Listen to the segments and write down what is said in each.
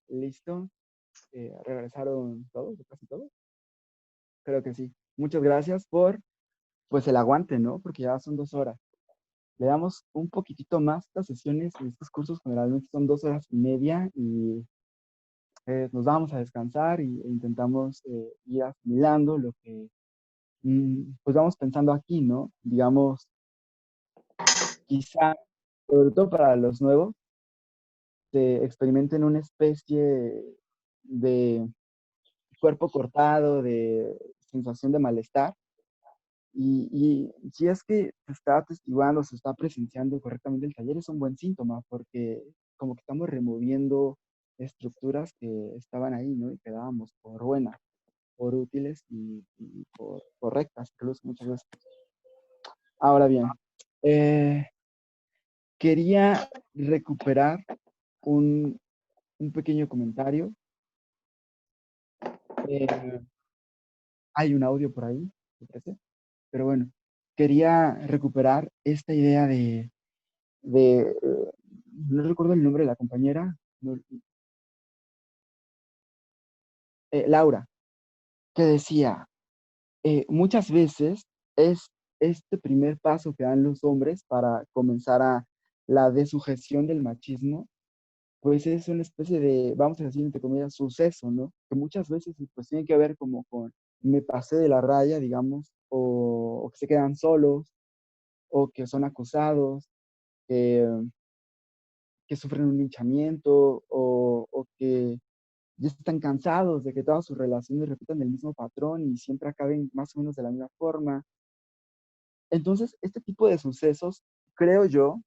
Listo. Regresaron todos, casi todos. Creo que sí. Muchas gracias por, pues, el aguante, ¿no? Porque ya son 2 horas. Le damos un poquitito más. Estas sesiones y estos cursos generalmente son 2 horas y media y nos vamos a descansar e intentamos ir asimilando lo que, pues, vamos pensando aquí, ¿no? Digamos, quizá, sobre todo para los nuevos, se experimenten una especie de cuerpo cortado, de sensación de malestar. Y si es que se está atestiguando, se está presenciando correctamente el taller, es un buen síntoma, porque como que estamos removiendo estructuras que estaban ahí, ¿no? Y que dábamos por buenas, por útiles y por correctas, incluso muchas veces. Ahora bien, eh, quería recuperar un, un pequeño comentario. Eh, Hay un audio por ahí, me parece. Pero bueno, quería recuperar esta idea de no recuerdo el nombre de la compañera, no, Laura, que decía, muchas veces es este primer paso que dan los hombres para comenzar a la desujeción del machismo, pues es una especie de, vamos a decir, entre comillas, suceso, ¿no? Que muchas veces pues tiene que ver como con, me pasé de la raya, digamos, o que se quedan solos, o que son acosados, que que sufren un linchamiento o que ya están cansados de que todas sus relaciones repitan el mismo patrón y siempre acaben más o menos de la misma forma. Entonces, este tipo de sucesos, creo yo,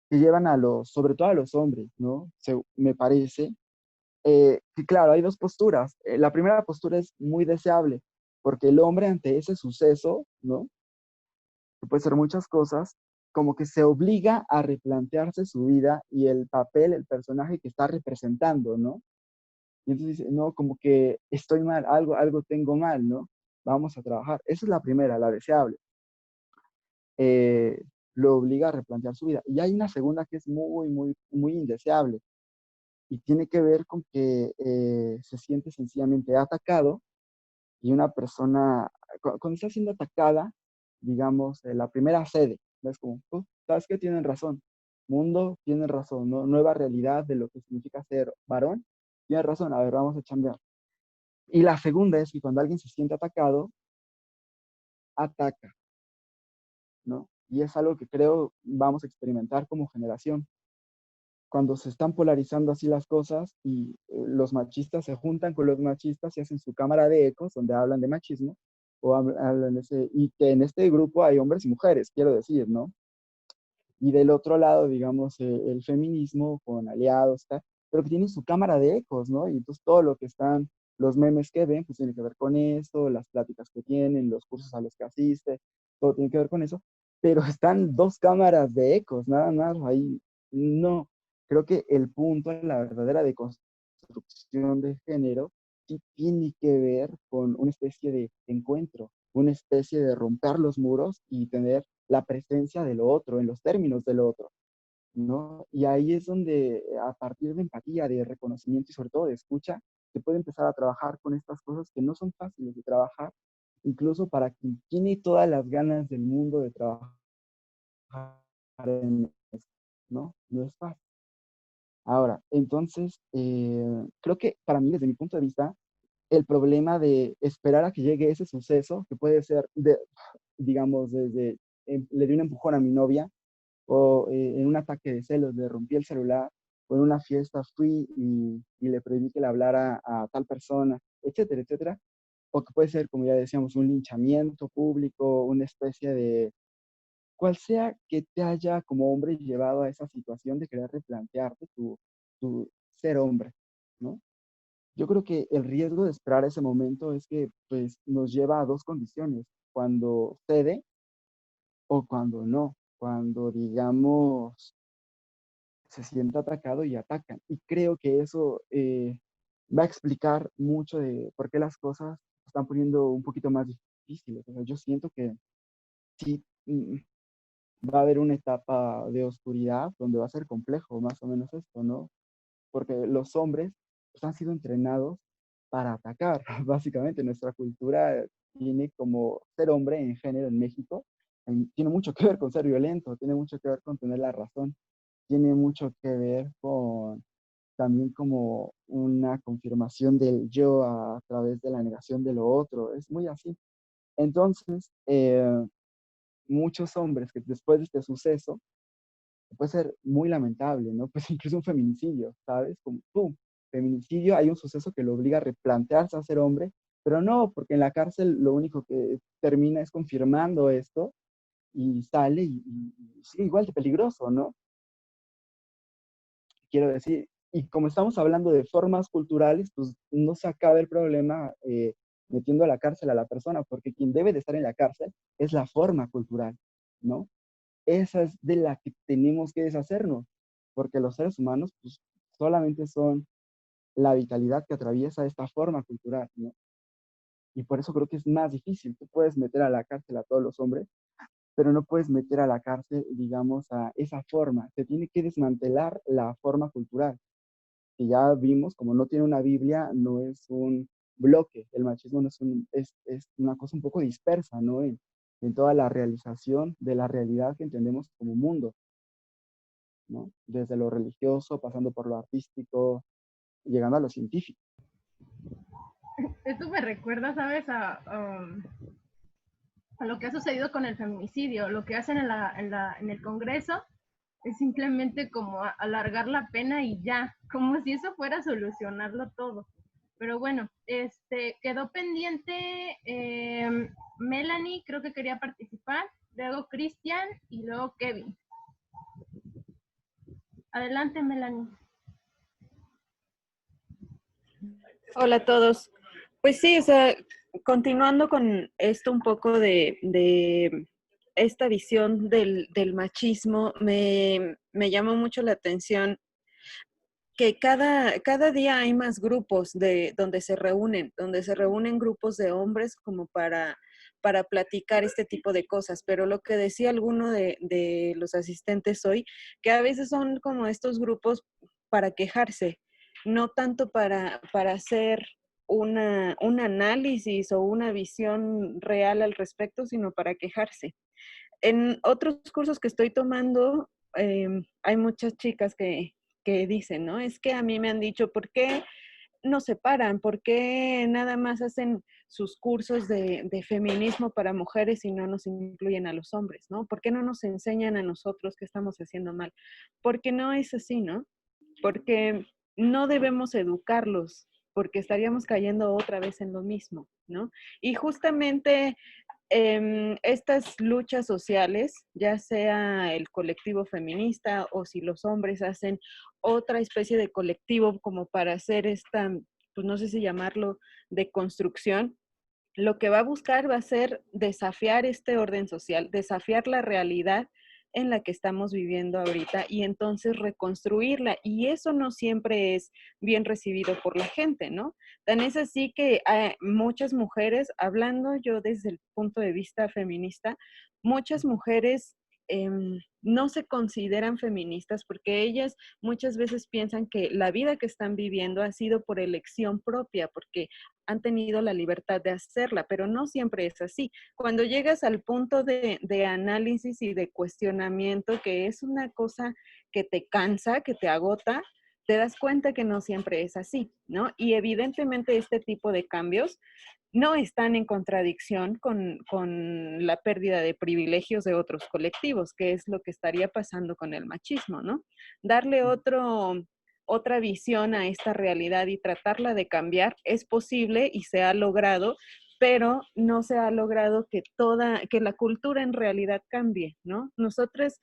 que llevan a los, sobre todo a los hombres, ¿no? Me parece, que claro, hay dos posturas. La primera postura es muy deseable, porque el hombre ante ese suceso, ¿no? Que puede ser muchas cosas, como que se obliga a replantearse su vida y el papel, el personaje que está representando, ¿no? Y entonces dice, no, como que estoy mal, algo tengo mal, ¿no? Vamos a trabajar. Esa es la primera, la deseable. Eh, lo obliga a replantear su vida. Y hay una segunda que es muy indeseable y tiene que ver con que se siente sencillamente atacado y una persona, cuando está siendo atacada, digamos, la primera cede, ¿ves? Como, ¿sabes qué? Tienen razón. Mundo, tienen razón, ¿no? Nueva realidad de lo que significa ser varón. Tienes razón, a ver, vamos a chambear. Y la segunda es que cuando alguien se siente atacado, ataca, ¿no? Y es algo que creo vamos a experimentar como generación. Cuando se están polarizando así las cosas y los machistas se juntan con los machistas y hacen su cámara de ecos donde hablan de machismo, o hablan y que en este grupo hay hombres y mujeres, quiero decir, ¿no? Y del otro lado, digamos, el feminismo con aliados, tal, pero que tienen su cámara de ecos, ¿no? Y entonces todo lo que están, los memes que ven, pues tiene que ver con esto, las pláticas que tienen, los cursos a los que asiste, todo tiene que ver con eso, pero están dos cámaras de ecos, nada más, ahí no. Creo que el punto, la verdadera deconstrucción de género, sí tiene que ver con una especie de encuentro, una especie de romper los muros y tener la presencia de lo otro, en los términos del otro, ¿no? Y ahí es donde a partir de empatía, de reconocimiento y sobre todo de escucha, se puede empezar a trabajar con estas cosas que no son fáciles de trabajar, incluso para quien tiene todas las ganas del mundo de trabajar en eso, ¿no? No es fácil. Ahora, entonces, creo que para mí, desde mi punto de vista, el problema de esperar a que llegue ese suceso, que puede ser, digamos, desde, le di un empujón a mi novia, o en un ataque de celos le rompí el celular, o en una fiesta fui y le prohibí que le hablara a tal persona, etcétera, etcétera. O que puede ser, como ya decíamos, un linchamiento público, una especie de, cual sea que te haya como hombre llevado a esa situación de querer replantearte tu ser hombre, ¿no? Yo creo que el riesgo de esperar ese momento es que pues, nos lleva a dos condiciones, cuando cede o cuando no, cuando digamos se siente atacado y atacan. Y creo que eso va a explicar mucho de por qué las cosas se están poniendo un poquito más difíciles. O sea, yo siento que sí va a haber una etapa de oscuridad donde va a ser complejo, más o menos esto, ¿no? porque los hombres pues, han sido entrenados para atacar. Básicamente, nuestra cultura tiene como ser hombre en género en México, tiene mucho que ver con ser violento, tiene mucho que ver con tener la razón, tiene mucho que ver con también como una confirmación del yo a través de la negación de lo otro, es muy así. Entonces, muchos hombres que después de este suceso, puede ser muy lamentable, ¿no? Pues incluso un feminicidio, ¿sabes? Como tú, feminicidio, hay un suceso que lo obliga a replantearse a ser hombre, pero no, porque en la cárcel lo único que termina es confirmando esto y sale y sigue igual de peligroso, ¿no? Quiero decir, y como estamos hablando de formas culturales, pues no se acaba el problema metiendo a la cárcel a la persona, porque quien debe de estar en la cárcel es la forma cultural, ¿no? Esa es de la que tenemos que deshacernos, porque los seres humanos pues, solamente son la vitalidad que atraviesa esta forma cultural, ¿no? Y por eso creo que es más difícil. Tú puedes meter a la cárcel a todos los hombres, pero no puedes meter a la cárcel, digamos, a esa forma. Se tiene que desmantelar la forma cultural, que ya vimos, como no tiene una Biblia, no es un bloque. El machismo no es, es una cosa un poco dispersa, ¿no? En toda la realización de la realidad que entendemos como mundo. ¿No? Desde lo religioso, pasando por lo artístico, llegando a lo científico. Esto me recuerda, ¿sabes? A lo que ha sucedido con el feminicidio. Lo que hacen en el Congreso es simplemente como alargar la pena y ya, como si eso fuera a solucionarlo todo. Pero bueno, quedó pendiente Melanie, creo que quería participar, luego Cristian y luego Kevin. Adelante, Melanie. Hola a todos. Pues sí, o sea, continuando con esto un poco de esta visión del machismo, me llamó mucho la atención que cada día hay más grupos donde se reúnen grupos de hombres como para platicar este tipo de cosas. Pero lo que decía alguno de los asistentes hoy, que a veces son como estos grupos para quejarse, no tanto para hacer un análisis o una visión real al respecto, sino para quejarse. En otros cursos que estoy tomando, hay muchas chicas que dicen, ¿no? Es que a mí me han dicho, ¿por qué no se paran? ¿Por qué nada más hacen sus cursos de feminismo para mujeres y no nos incluyen a los hombres, ¿no? ¿Por qué no nos enseñan a nosotros qué estamos haciendo mal? Porque no es así, ¿no? Porque no debemos educarlos, porque estaríamos cayendo otra vez en lo mismo, ¿no? Y justamente estas luchas sociales, ya sea el colectivo feminista o si los hombres hacen otra especie de colectivo como para hacer esta, pues no sé si llamarlo de construcción, lo que va a buscar va a ser desafiar este orden social, desafiar la realidad en la que estamos viviendo ahorita y entonces reconstruirla. Y eso no siempre es bien recibido por la gente, ¿no? Tan es así que muchas mujeres, hablando yo desde el punto de vista feminista, muchas mujeres no se consideran feministas porque ellas muchas veces piensan que la vida que están viviendo ha sido por elección propia, porque han tenido la libertad de hacerla, pero no siempre es así. Cuando llegas al punto de análisis y de cuestionamiento, que es una cosa que te cansa, que te agota, te das cuenta que no siempre es así, ¿no? Y evidentemente este tipo de cambios no están en contradicción con la pérdida de privilegios de otros colectivos, que es lo que estaría pasando con el machismo, ¿no? Darle otra visión a esta realidad y tratarla de cambiar es posible y se ha logrado, pero no se ha logrado que la cultura en realidad cambie, ¿no? Nosotras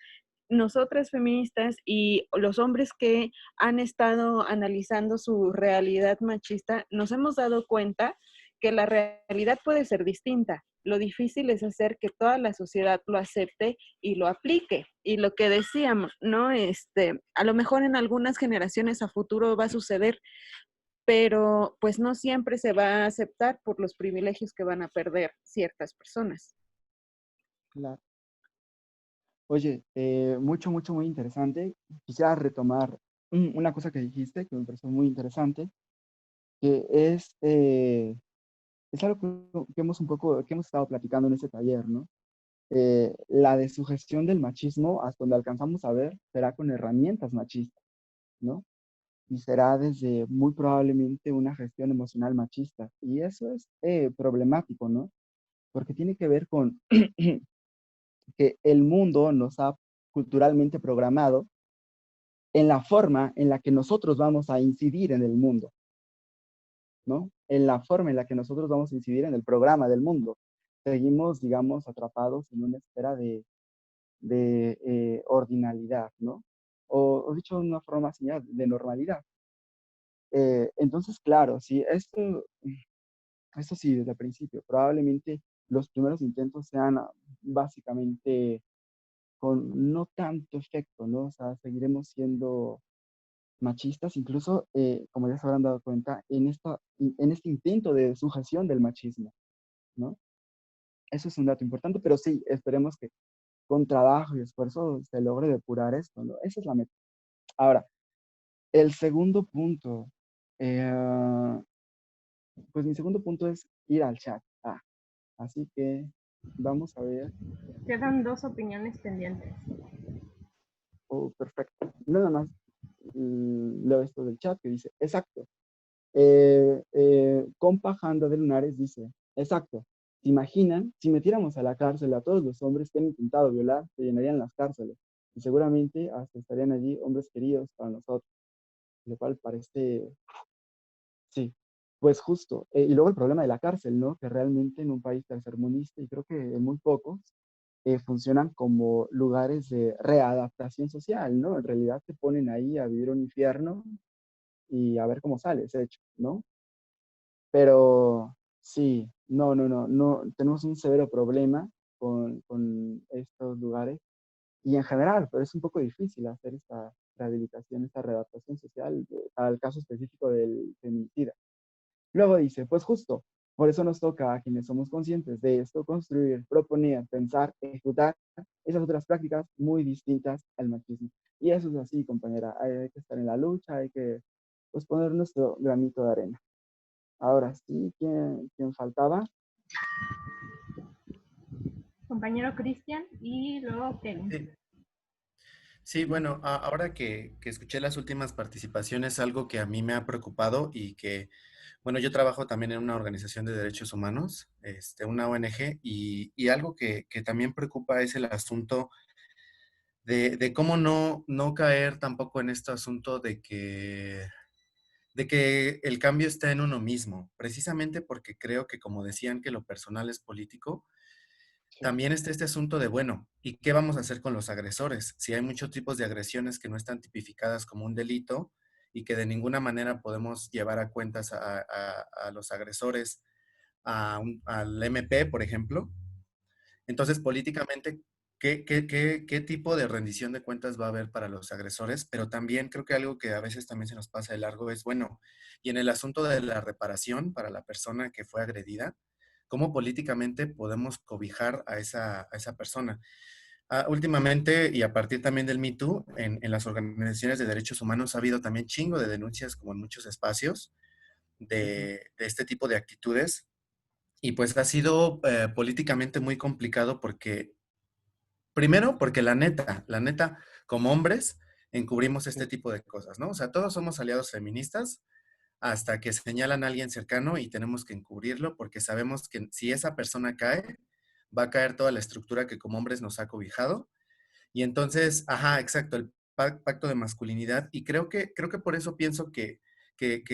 feministas y los hombres que han estado analizando su realidad machista, nos hemos dado cuenta que la realidad puede ser distinta. Lo difícil es hacer que toda la sociedad lo acepte y lo aplique. Y lo que decíamos, ¿no? A lo mejor en algunas generaciones a futuro va a suceder, pero pues no siempre se va a aceptar por los privilegios que van a perder ciertas personas. Claro. Oye, mucho, muy interesante. Quisiera retomar una cosa que dijiste que me pareció muy interesante, que es algo que hemos un poco, que hemos estado platicando en este taller, ¿no? La desugestión del machismo, hasta donde alcanzamos a ver, será con herramientas machistas, ¿no? Y será desde muy probablemente una gestión emocional machista. Y eso es problemático, ¿no? Porque tiene que ver con que el mundo nos ha culturalmente programado en la forma en la que nosotros vamos a incidir en el mundo, ¿no? En la forma en la que nosotros vamos a incidir en el programa del mundo. Seguimos, digamos, atrapados en una esfera de ordinalidad, ¿no? O dicho de una forma más señal, de normalidad. Entonces, claro, sí, esto sí, desde el principio, probablemente los primeros intentos sean básicamente con no tanto efecto, ¿no? O sea, seguiremos siendo machistas, incluso, como ya se habrán dado cuenta, en este intento de sujeción del machismo, ¿no? Eso es un dato importante, pero sí, esperemos que con trabajo y esfuerzo se logre depurar esto, ¿no? Esa es la meta. Ahora, el segundo punto, eh, pues mi segundo punto es ir al chat. Así que vamos a ver. Quedan dos opiniones pendientes. Oh, perfecto. Nada más leo esto del chat que dice, exacto. Compa Janda de Lunares dice, exacto. ¿Se imaginan? Si metiéramos a la cárcel a todos los hombres que han intentado violar, se llenarían las cárceles. Y seguramente hasta estarían allí hombres queridos para nosotros. Lo cual parece, sí, pues justo. Y luego el problema de la cárcel, ¿no? Que realmente en un país tercermundista, y creo que en muy pocos, funcionan como lugares de readaptación social, ¿no? En realidad te ponen ahí a vivir un infierno y a ver cómo sales, hecho, ¿no? Pero sí, no, tenemos un severo problema con estos lugares y en general, pero es un poco difícil hacer esta rehabilitación, esta readaptación social al caso específico del feminicida. Luego dice, pues justo, por eso nos toca a quienes somos conscientes de esto, construir, proponer, pensar, ejecutar esas otras prácticas muy distintas al machismo. Y eso es así, compañera, hay que estar en la lucha, hay que pues, poner nuestro granito de arena. Ahora sí, ¿quién faltaba? Compañero Cristian y luego Kevin. Sí, sí, bueno, ahora que escuché las últimas participaciones, algo que a mí me ha preocupado y que, bueno, yo trabajo también en una organización de derechos humanos, una ONG, y algo que también preocupa es el asunto de cómo no caer tampoco en este asunto de que el cambio está en uno mismo, precisamente porque creo que, como decían, que lo personal es político. Sí. También está este asunto de, bueno, ¿y qué vamos a hacer con los agresores? Si hay muchos tipos de agresiones que no están tipificadas como un delito y que de ninguna manera podemos llevar a cuentas a los agresores, al MP, por ejemplo. Entonces, políticamente, ¿qué tipo de rendición de cuentas va a haber para los agresores? Pero también creo que algo que a veces también se nos pasa de largo es, bueno, y en el asunto de la reparación para la persona que fue agredida, ¿cómo políticamente podemos cobijar a esa persona? Últimamente, y a partir también del Me Too, en las organizaciones de derechos humanos ha habido también chingo de denuncias, como en muchos espacios, Ujú. de este tipo de actitudes. Y pues ha sido políticamente muy complicado porque, primero, porque la neta, como hombres, encubrimos este Sí. tipo de cosas, ¿no? O sea, todos somos aliados feministas hasta que señalan a alguien cercano y tenemos que encubrirlo porque sabemos que si esa persona cae, va a caer toda la estructura que como hombres nos ha cobijado. Y entonces, ajá, exacto, el pacto de masculinidad. Y creo que por eso pienso que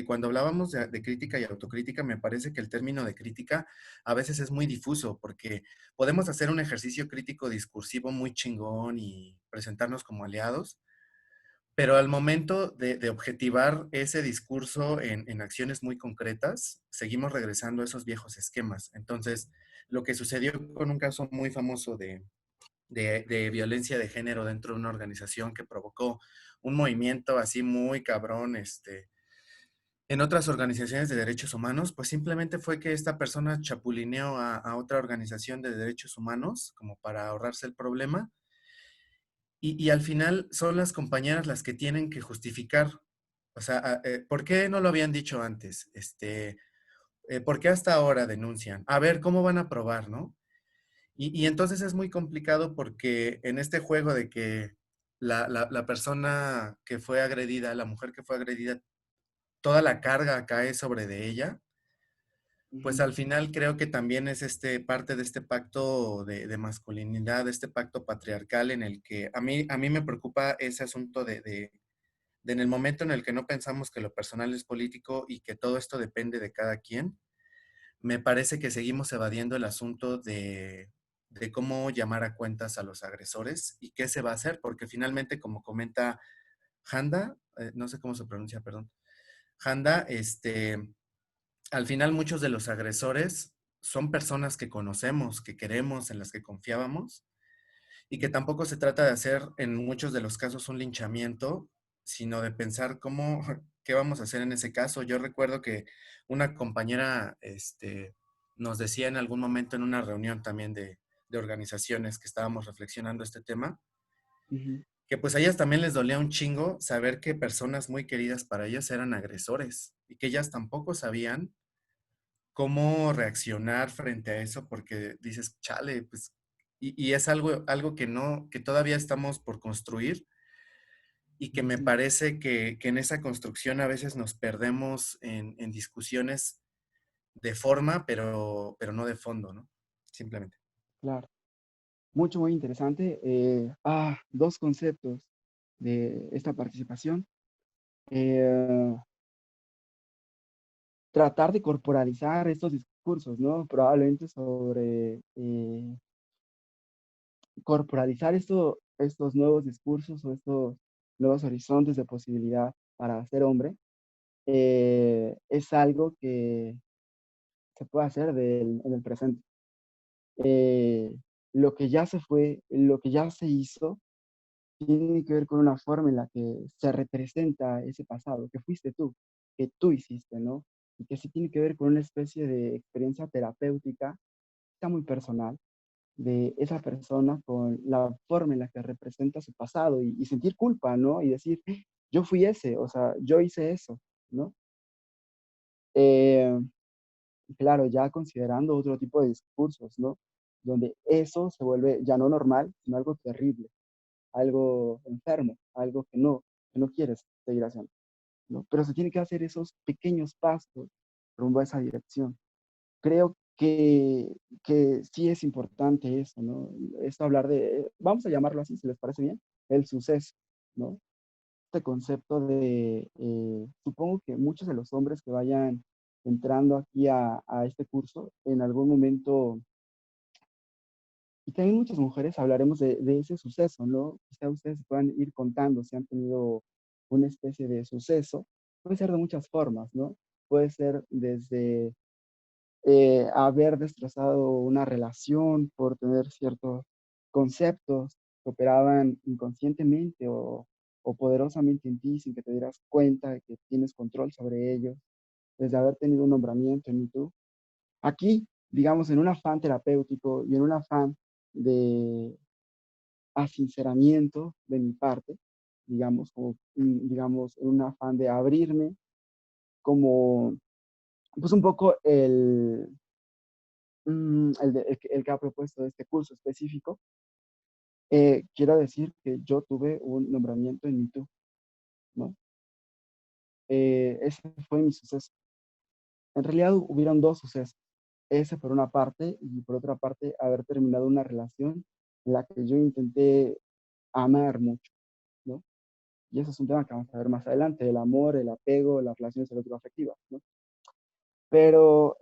cuando hablábamos de crítica y autocrítica, me parece que el término de crítica a veces es muy difuso, porque podemos hacer un ejercicio crítico discursivo muy chingón y presentarnos como aliados, pero al momento de objetivar ese discurso en acciones muy concretas, seguimos regresando a esos viejos esquemas. Entonces, lo que sucedió con un caso muy famoso de violencia de género dentro de una organización que provocó un movimiento así muy cabrón, en otras organizaciones de derechos humanos, pues simplemente fue que esta persona chapulineó a otra organización de derechos humanos como para ahorrarse el problema y al final son las compañeras las que tienen que justificar, o sea, ¿por qué no lo habían dicho antes? ¿Por qué hasta ahora denuncian? A ver, ¿cómo van a probar, no? Y entonces es muy complicado porque en este juego de que la persona que fue agredida, la mujer que fue agredida, toda la carga cae sobre de ella, pues Ujú, al final creo que también es parte de este pacto de masculinidad, este pacto patriarcal en el que a mí me preocupa ese asunto de en el momento en el que no pensamos que lo personal es político y que todo esto depende de cada quien, me parece que seguimos evadiendo el asunto de cómo llamar a cuentas a los agresores y qué se va a hacer, porque finalmente, como comenta Handa, no sé cómo se pronuncia, perdón, Handa, al final muchos de los agresores son personas que conocemos, que queremos, en las que confiábamos, y que tampoco se trata de hacer en muchos de los casos un linchamiento, sino de pensar qué vamos a hacer en ese caso. Yo recuerdo que una compañera nos decía en algún momento en una reunión también de organizaciones que estábamos reflexionando este tema, ujú. que pues a ellas también les dolía un chingo saber que personas muy queridas para ellas eran agresores y que ellas tampoco sabían cómo reaccionar frente a eso, porque dices, chale, pues, y es algo que no, que todavía estamos por construir y que me Ujú, parece que en esa construcción a veces nos perdemos en discusiones de forma, pero no de fondo, ¿no? Simplemente. claro. Mucho, muy interesante. Dos conceptos de esta participación. Eh, Tratar de corporalizar estos discursos, ¿no? Probablemente sobre corporalizar estos nuevos discursos o estos nuevos horizontes de posibilidad para ser hombre, es algo que se puede hacer en el presente. Eh, lo que ya se fue, lo que ya se hizo, tiene que ver con una forma en la que se representa ese pasado, que fuiste tú, que tú hiciste, ¿no? Y que sí tiene que ver con una especie de experiencia terapéutica, está muy personal, de esa persona con la forma en la que representa su pasado y sentir culpa, ¿no? Y decir, yo fui ese, o sea, yo hice eso, ¿no? Eh, claro, ya considerando otro tipo de discursos, ¿no? Donde eso se vuelve ya no normal, sino algo terrible, algo enfermo, algo que no quieres seguir haciendo, ¿no? Pero se tiene que hacer esos pequeños pasos rumbo a esa dirección. Creo que sí es importante eso, ¿no? Esto hablar de, vamos a llamarlo así, si les parece bien, el suceso, ¿no? Este concepto de, supongo que muchos de los hombres que vayan entrando aquí a este curso, en algún momento, y también muchas mujeres hablaremos de ese suceso, ¿no? Quizá ustedes puedan ir contando si han tenido una especie de suceso. Puede ser de muchas formas, ¿no? Puede ser desde haber destrozado una relación por tener ciertos conceptos que operaban inconscientemente o poderosamente en ti sin que te dieras cuenta de que tienes control sobre ellos, desde haber tenido un nombramiento en tú. Aquí, digamos, en un afán terapéutico y en un afán de asinceramiento de mi parte, digamos, como, digamos, en un afán de abrirme, como, pues un poco el que ha propuesto este curso específico, quiero decir que yo tuve un nombramiento en MeToo, ¿no? Ese fue mi suceso. En realidad hubieron dos sucesos. Ese por una parte y por otra parte haber terminado una relación en la que yo intenté amar mucho, ¿no? Y eso es un tema que vamos a ver más adelante, el amor, el apego, las relaciones erótico-afectivas, ¿no? Pero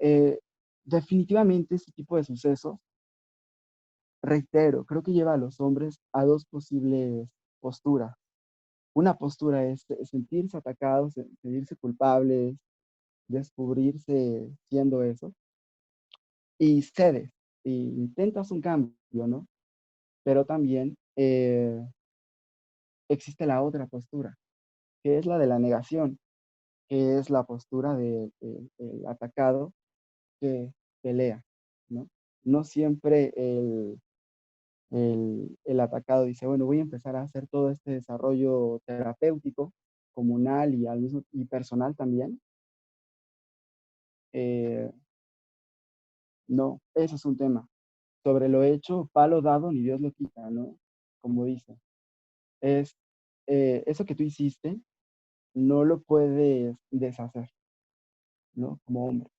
definitivamente este tipo de sucesos, reitero, creo que lleva a los hombres a dos posibles posturas. Una postura es sentirse atacados, sentirse culpables, descubrirse siendo eso, y cedes, y intentas un cambio, ¿no? Pero también existe la otra postura, que es la de la negación, que es la postura del atacado que pelea, ¿no? No siempre el atacado dice, bueno, voy a empezar a hacer todo este desarrollo terapéutico, comunal y, y personal también. Eh, no, ese es un tema. Sobre lo hecho, palo dado, ni Dios lo quita, ¿no? Como dice. Es, eso que tú hiciste, no lo puedes deshacer, ¿no? Como hombre.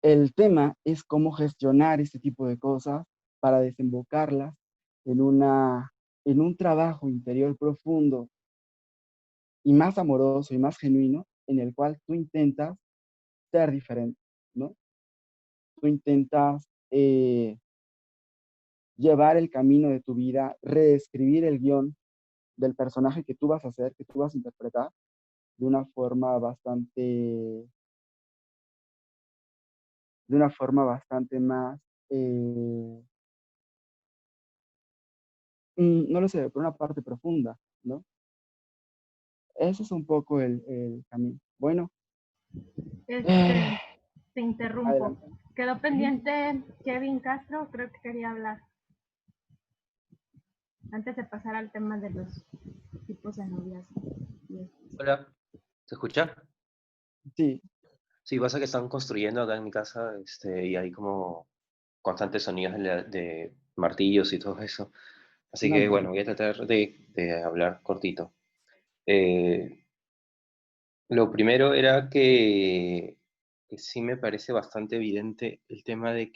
El tema es cómo gestionar este tipo de cosas para desembocarlas en en un trabajo interior profundo y más amoroso y más genuino en el cual tú intentas ser diferente, ¿no? Tú intentas llevar el camino de tu vida, reescribir el guión del personaje que tú vas a hacer, que tú vas a interpretar de una forma bastante más, eh, no lo sé, por una parte profunda, ¿no? Ese es un poco el camino. Bueno, eh, Este, te interrumpo. adelante. Quedó Ujú. pendiente Kevin Castro, creo que quería hablar antes de pasar al tema de los tipos de noviazgo. Hola, ¿se escucha? Sí, Sí, pasa que están construyendo acá en mi casa, y hay como constantes sonidos de martillos y todo eso. Así no, que no te bueno, voy a preocupes. tratar de hablar cortito. Eh, lo primero era que sí me parece bastante evidente el tema de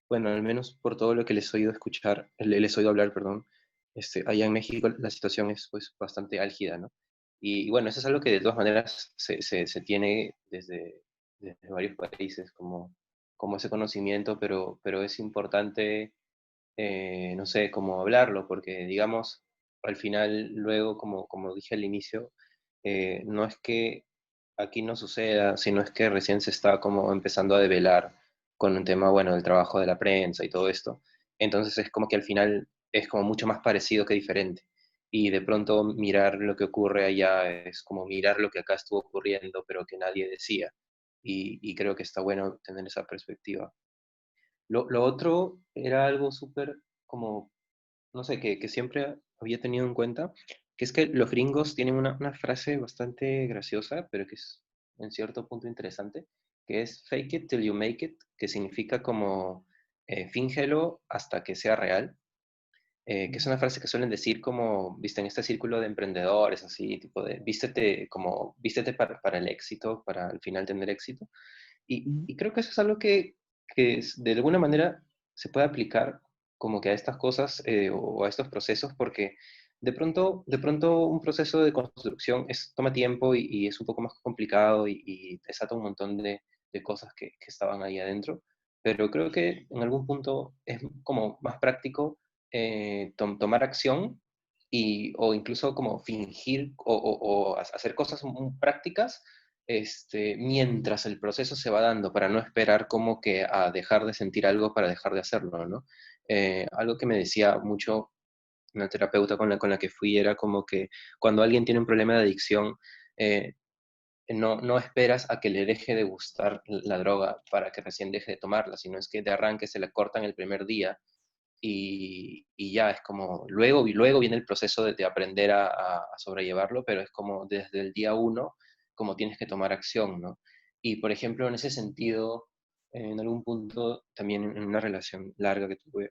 bueno, al menos por todo lo que les he oído escuchar, les he oído hablar, perdón, allá en México la situación es pues bastante álgida, ¿no? Y bueno, eso es algo que de todas maneras se tiene desde varios países como ese conocimiento, pero es importante, no sé, como hablarlo, porque digamos, al final, luego, como dije al inicio, no es que aquí no suceda, sino es que recién se está como empezando a develar con un tema, bueno, del trabajo de la prensa y todo esto. Entonces es como que al final es como mucho más parecido que diferente. Y de pronto mirar lo que ocurre allá es como mirar lo que acá estuvo ocurriendo, pero que nadie decía. Y creo que está bueno tener esa perspectiva. Lo otro era algo súper como, no sé, que siempre había tenido en cuenta, que es que los gringos tienen una frase bastante graciosa, pero que es en cierto punto interesante, que es fake it till you make it, que significa como fíngelo hasta que sea real, que es una frase que suelen decir como, viste, en este círculo de emprendedores, así, tipo de, vístete para el éxito, para al final tener éxito. Ujú. Y creo que eso es algo de alguna manera se puede aplicar como que a estas cosas, o a estos procesos, porque de pronto un proceso de construcción toma tiempo y es un poco más complicado y desata un montón de cosas que estaban ahí adentro, pero creo que en algún punto es como más práctico, tomar acción o incluso como fingir o hacer cosas muy prácticas, mientras el proceso se va dando, para no esperar como que a dejar de sentir algo para dejar de hacerlo, ¿no? Algo que me decía mucho una terapeuta con la que fui era como que cuando alguien tiene un problema de adicción, eh, no esperas a que le deje de gustar la droga para que recién deje de tomarla, sino es que de arranque se le cortan el primer día y ya es como, luego viene el proceso de aprender a sobrellevarlo, pero es como desde el día uno, como tienes que tomar acción, ¿no? Y por ejemplo, en ese sentido, en algún punto, también en una relación larga que tuve,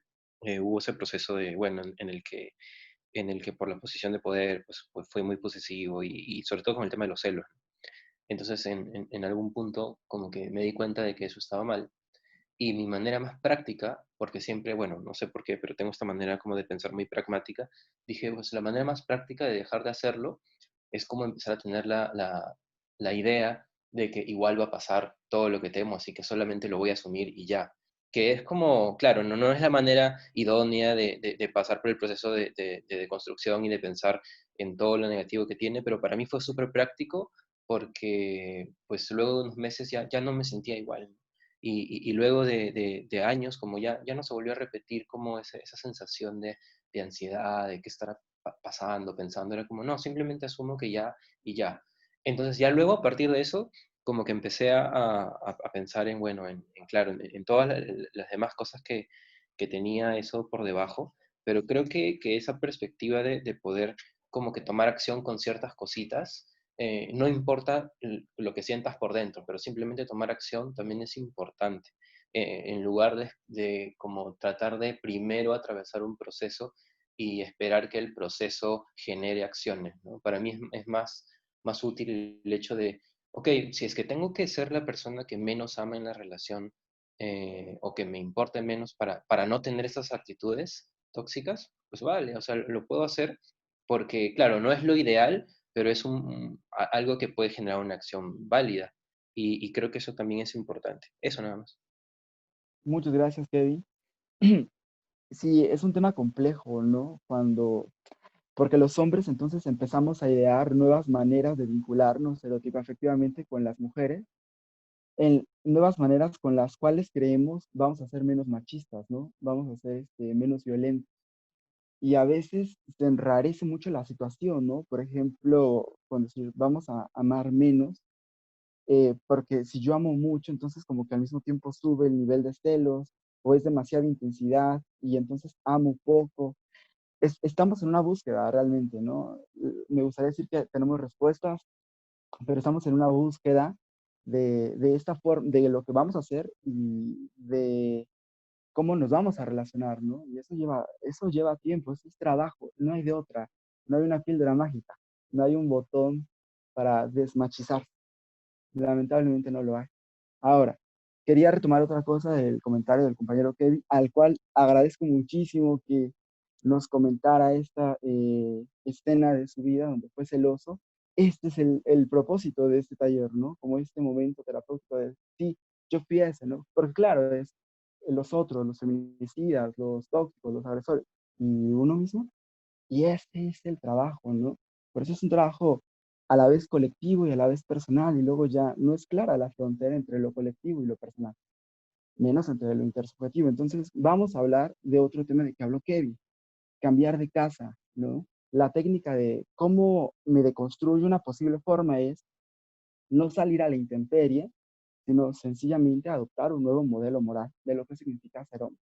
hubo ese proceso de, bueno, en el que por la posición de poder, pues fue muy posesivo y sobre todo con el tema de los celos. Entonces, en algún punto, como que me di cuenta de que eso estaba mal y mi manera más práctica, porque siempre, bueno, no sé por qué, pero tengo esta manera como de pensar muy pragmática, dije, pues la manera más práctica de dejar de hacerlo es como empezar a tener la idea de que igual va a pasar todo lo que temo, así que solamente lo voy a asumir y ya. Que es como, claro, no es la manera idónea de pasar por el proceso de construcción y de pensar en todo lo negativo que tiene, pero para mí fue súper práctico porque pues luego de unos meses ya no me sentía igual. Y luego de años, como ya no se volvió a repetir como esa sensación de ansiedad, de qué estará pasando, pensando, era como, no, simplemente asumo que ya y ya. Entonces ya luego a partir de eso, como que empecé a pensar en, bueno, claro, en todas las demás cosas que que tenía eso por debajo, pero creo que esa perspectiva de poder como que tomar acción con ciertas cositas, no importa lo que sientas por dentro, pero simplemente tomar acción también es importante, en lugar de como tratar de primero atravesar un proceso y esperar que el proceso genere acciones, ¿no? Para mí es más útil el hecho de, ok, si es que tengo que ser la persona que menos ama en la relación, o que me importe menos para no tener esas actitudes tóxicas, pues vale, o sea, lo puedo hacer porque, claro, no es lo ideal, pero es algo que puede generar una acción válida. Y creo que eso también es importante. Eso nada más. Muchas gracias, Kevin. Sí, es un tema complejo, ¿no? Porque los hombres entonces empezamos a idear nuevas maneras de vincularnos efectivamente con las mujeres, en nuevas maneras con las cuales creemos vamos a ser menos machistas, ¿no? Vamos a ser menos violentos. Y a veces se enrarece mucho la situación, ¿no? Por ejemplo, cuando decir vamos a amar menos, porque si yo amo mucho, entonces como que al mismo tiempo sube el nivel de celos o es demasiada intensidad y entonces amo poco. Estamos en una búsqueda realmente, ¿no? Me gustaría decir que tenemos respuestas, pero estamos en una búsqueda de esta forma, de lo que vamos a hacer y de cómo nos vamos a relacionar, ¿no? Y eso lleva tiempo, eso es trabajo, no hay de otra, no hay una píldora mágica, no hay un botón para desmachizar, lamentablemente no lo hay. Ahora, quería retomar otra cosa del comentario del compañero Kevin, al cual agradezco muchísimo que nos comentara esta escena de su vida donde fue celoso. Este es el propósito de este taller, ¿no? Como este momento terapéutico de, sí, yo fui ese, ¿no? Porque claro, es los otros, los feminicidas, los tóxicos, los agresores, y uno mismo. Y este es el trabajo, ¿no? Por eso es un trabajo a la vez colectivo y a la vez personal, y luego ya no es clara la frontera entre lo colectivo y lo personal, menos entre lo intersubjetivo. Entonces, vamos a hablar de otro tema de que habló Kevin, cambiar de casa, ¿no? La técnica de cómo me deconstruyo una posible forma es no salir a la intemperie, sino sencillamente adoptar un nuevo modelo moral de lo que significa ser hombre,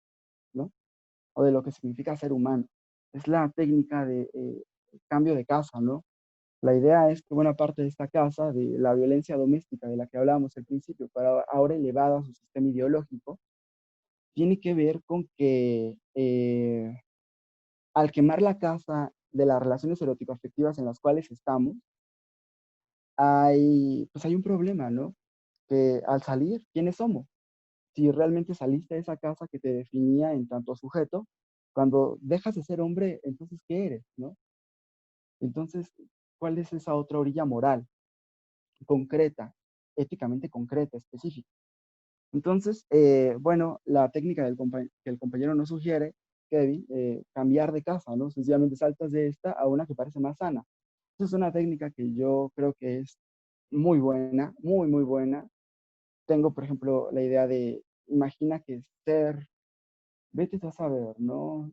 ¿no? O de lo que significa ser humano. Es la técnica de cambio de casa, ¿no? La idea es que buena parte de esta casa, de la violencia doméstica de la que hablábamos al principio, pero ahora elevada a su sistema ideológico, tiene que ver con que al quemar la casa de las relaciones erótico-afectivas en las cuales estamos, pues hay un problema, ¿no? Que al salir, ¿quiénes somos? Si realmente saliste de esa casa que te definía en tanto sujeto, cuando dejas de ser hombre, entonces, ¿qué eres, no? Entonces, ¿cuál es esa otra orilla moral, concreta, éticamente concreta, específica? Entonces, bueno, la técnica que el compañero nos sugiere, Kevin, cambiar de casa, ¿no? Sencillamente saltas de esta a una que parece más sana. Esa es una técnica que yo creo que es muy buena, muy, muy buena. Tengo, por ejemplo, la idea de, imagina que ser, vete tú a saber, ¿no?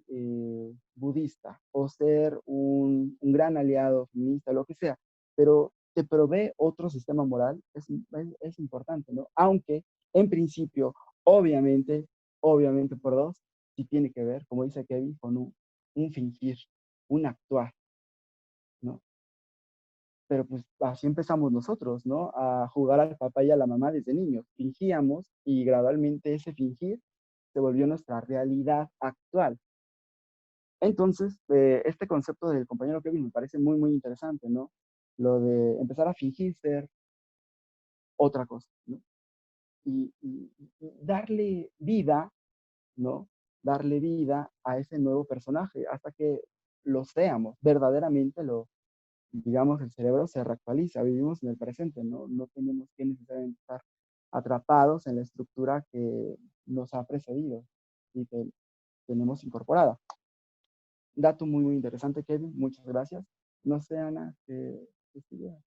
Budista o ser un gran aliado feminista, lo que sea, pero te provee otro sistema moral, es importante, ¿no? Aunque en principio, obviamente, obviamente por dos, sí tiene que ver, como dice Kevin, con un fingir, un actuar, ¿no? Pero pues así empezamos nosotros, ¿no? A jugar al papá y a la mamá desde niños. Fingíamos y gradualmente ese fingir se volvió nuestra realidad actual. Entonces, este concepto del compañero Kevin me parece muy, muy interesante, ¿no? Lo de empezar a fingir ser otra cosa, ¿no? Y darle vida, ¿no? Darle vida a ese nuevo personaje hasta que lo seamos, verdaderamente digamos, el cerebro se reactualiza, vivimos en el presente, ¿no? No tenemos que necesariamente estar atrapados en la estructura que nos ha precedido y que tenemos incorporada. Dato muy, muy interesante, Kevin. Muchas gracias. No sé, Ana, qué sigue.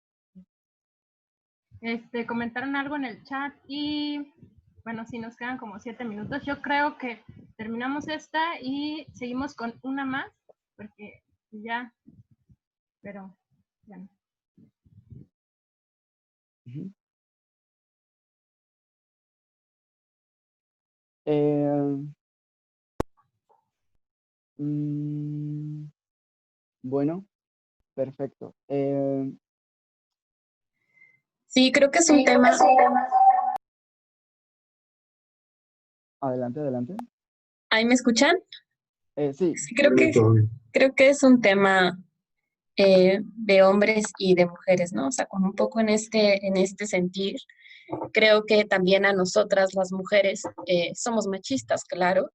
Comentaron algo en el chat y bueno, si nos quedan como 7 minutos. Yo creo que terminamos esta y seguimos con una más, porque ya, pero ya no. Uh-huh. Mm, bueno, perfecto. Sí, creo que es un tema, Adelante, adelante. ¿ahí me escuchan? Sí, Sí, creo que es un tema de hombres y de mujeres, ¿no? O sea, como un poco en este sentir, creo que también a nosotras las mujeres somos machistas, claro.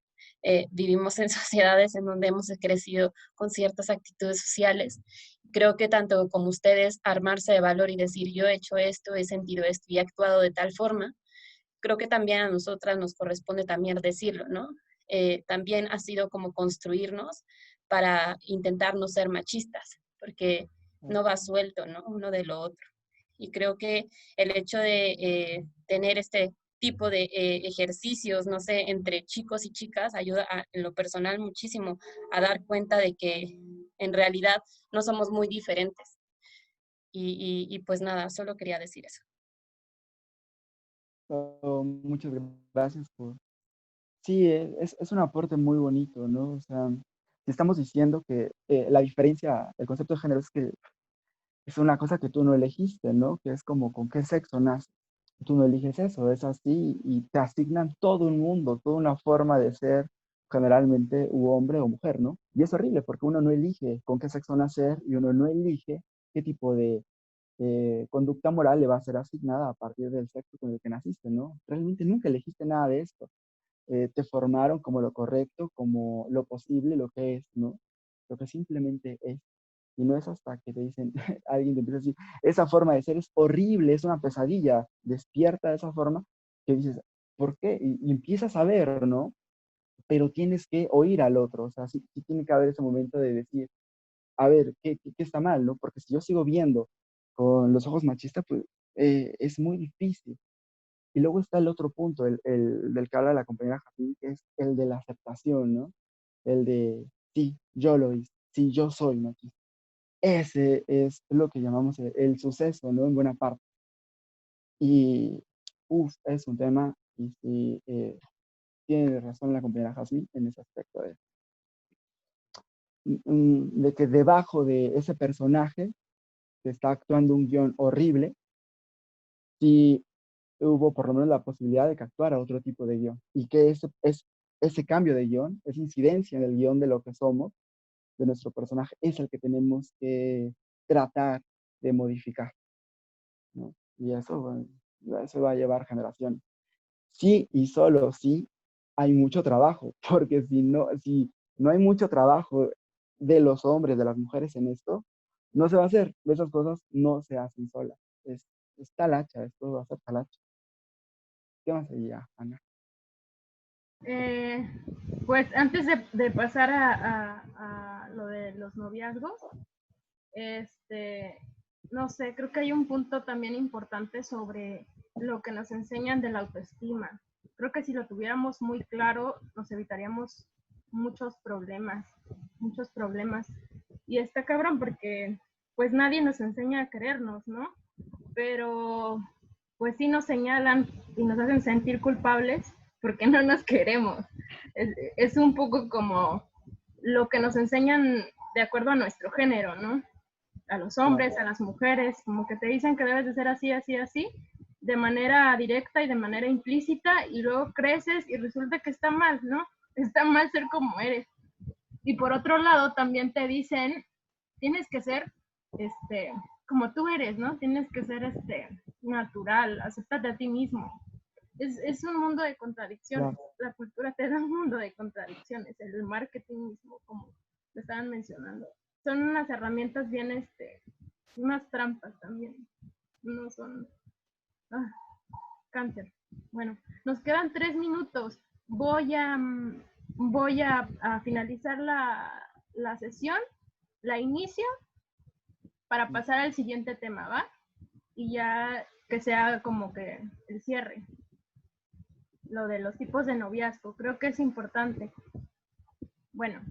Vivimos en sociedades en donde hemos crecido con ciertas actitudes sociales. Creo que tanto como ustedes armarse de valor y decir yo he hecho esto, he sentido esto y he actuado de tal forma, creo que también a nosotras nos corresponde también decirlo, ¿no? También ha sido como construirnos para intentar no ser machistas, porque no va suelto, ¿no? Uno de lo otro. Y creo que el hecho de tener este tipo de ejercicios, no sé, entre chicos y chicas, ayuda en lo personal muchísimo a dar cuenta de que en realidad no somos muy diferentes. Y pues nada, solo quería decir eso. muchas gracias por... Sí, es un aporte muy bonito, ¿no? O sea, si estamos diciendo que la diferencia, el concepto de género es que es una cosa que tú no elegiste, ¿no? Que es como con qué sexo naces. Tú no eliges eso, es así y te asignan todo un mundo, toda una forma de ser, generalmente u hombre o mujer, ¿no? Y es horrible porque uno no elige con qué sexo nacer y uno no elige qué tipo de conducta moral le va a ser asignada a partir del sexo con el que naciste, ¿no? Realmente nunca elegiste nada de esto. Te formaron como lo correcto, como lo posible, lo que es, ¿no? Lo que simplemente es. Y no es hasta que te dicen, alguien te empieza a decir, esa forma de ser es horrible, es una pesadilla, despierta de esa forma, que dices, ¿por qué? Y empiezas a ver, ¿no? Pero tienes que oír al otro, o sea, sí, sí tiene que haber ese momento de decir, a ver, ¿qué está mal, no? Porque si yo sigo viendo con los ojos machistas, pues es muy difícil. Y luego está el otro punto, el del que habla la compañera Jafín, que es el de la aceptación, ¿no? El de, sí, yo lo hice, sí, yo soy machista. Ese es lo que llamamos el suceso, ¿no? En buena parte. Y, uff, es un tema, y sí, tiene razón la compañera Jasmine en ese aspecto de que debajo de ese personaje que está actuando un guión horrible, sí hubo por lo menos la posibilidad de que actuara otro tipo de guión. Y que ese cambio de guión, esa incidencia en el guión de lo que somos, de nuestro personaje, es el que tenemos que tratar de modificar, ¿no? Y eso, bueno, eso va a llevar generaciones. Sí, y solo sí hay mucho trabajo, porque si no hay mucho trabajo de los hombres, de las mujeres en esto, no se va a hacer. Esas cosas no se hacen solas. Es talacha, esto va a ser talacha. ¿Qué más sería, Ana? Eh, pues antes de pasar a lo de los noviazgos, este, no sé, creo que hay un punto también importante sobre lo que nos enseñan de la autoestima. Creo que si lo tuviéramos muy claro, nos evitaríamos muchos problemas, muchos problemas. Y está cabrón porque pues nadie nos enseña a querernos, ¿no? Pero pues sí nos señalan y nos hacen sentir culpables porque no nos queremos. Es un poco como lo que nos enseñan de acuerdo a nuestro género, ¿no? A los hombres, a las mujeres, como que te dicen que debes de ser así, así, así, de manera directa y de manera implícita, y luego creces y resulta que está mal, ¿no? Está mal ser como eres. Y por otro lado, también te dicen, tienes que ser, como tú eres, ¿no? Tienes que ser, natural, acéptate a ti mismo. Es un mundo de contradicciones. Claro, La cultura te da un mundo de contradicciones. El marketing mismo, como lo estaban mencionando. Son unas herramientas bien, unas trampas también. No son ah, cáncer. Bueno, nos quedan 3 minutos. Voy a finalizar la sesión, la inicio para pasar al siguiente tema, ¿va? Y ya que sea como que el cierre, lo de los tipos de noviazgo, creo que es importante. Bueno,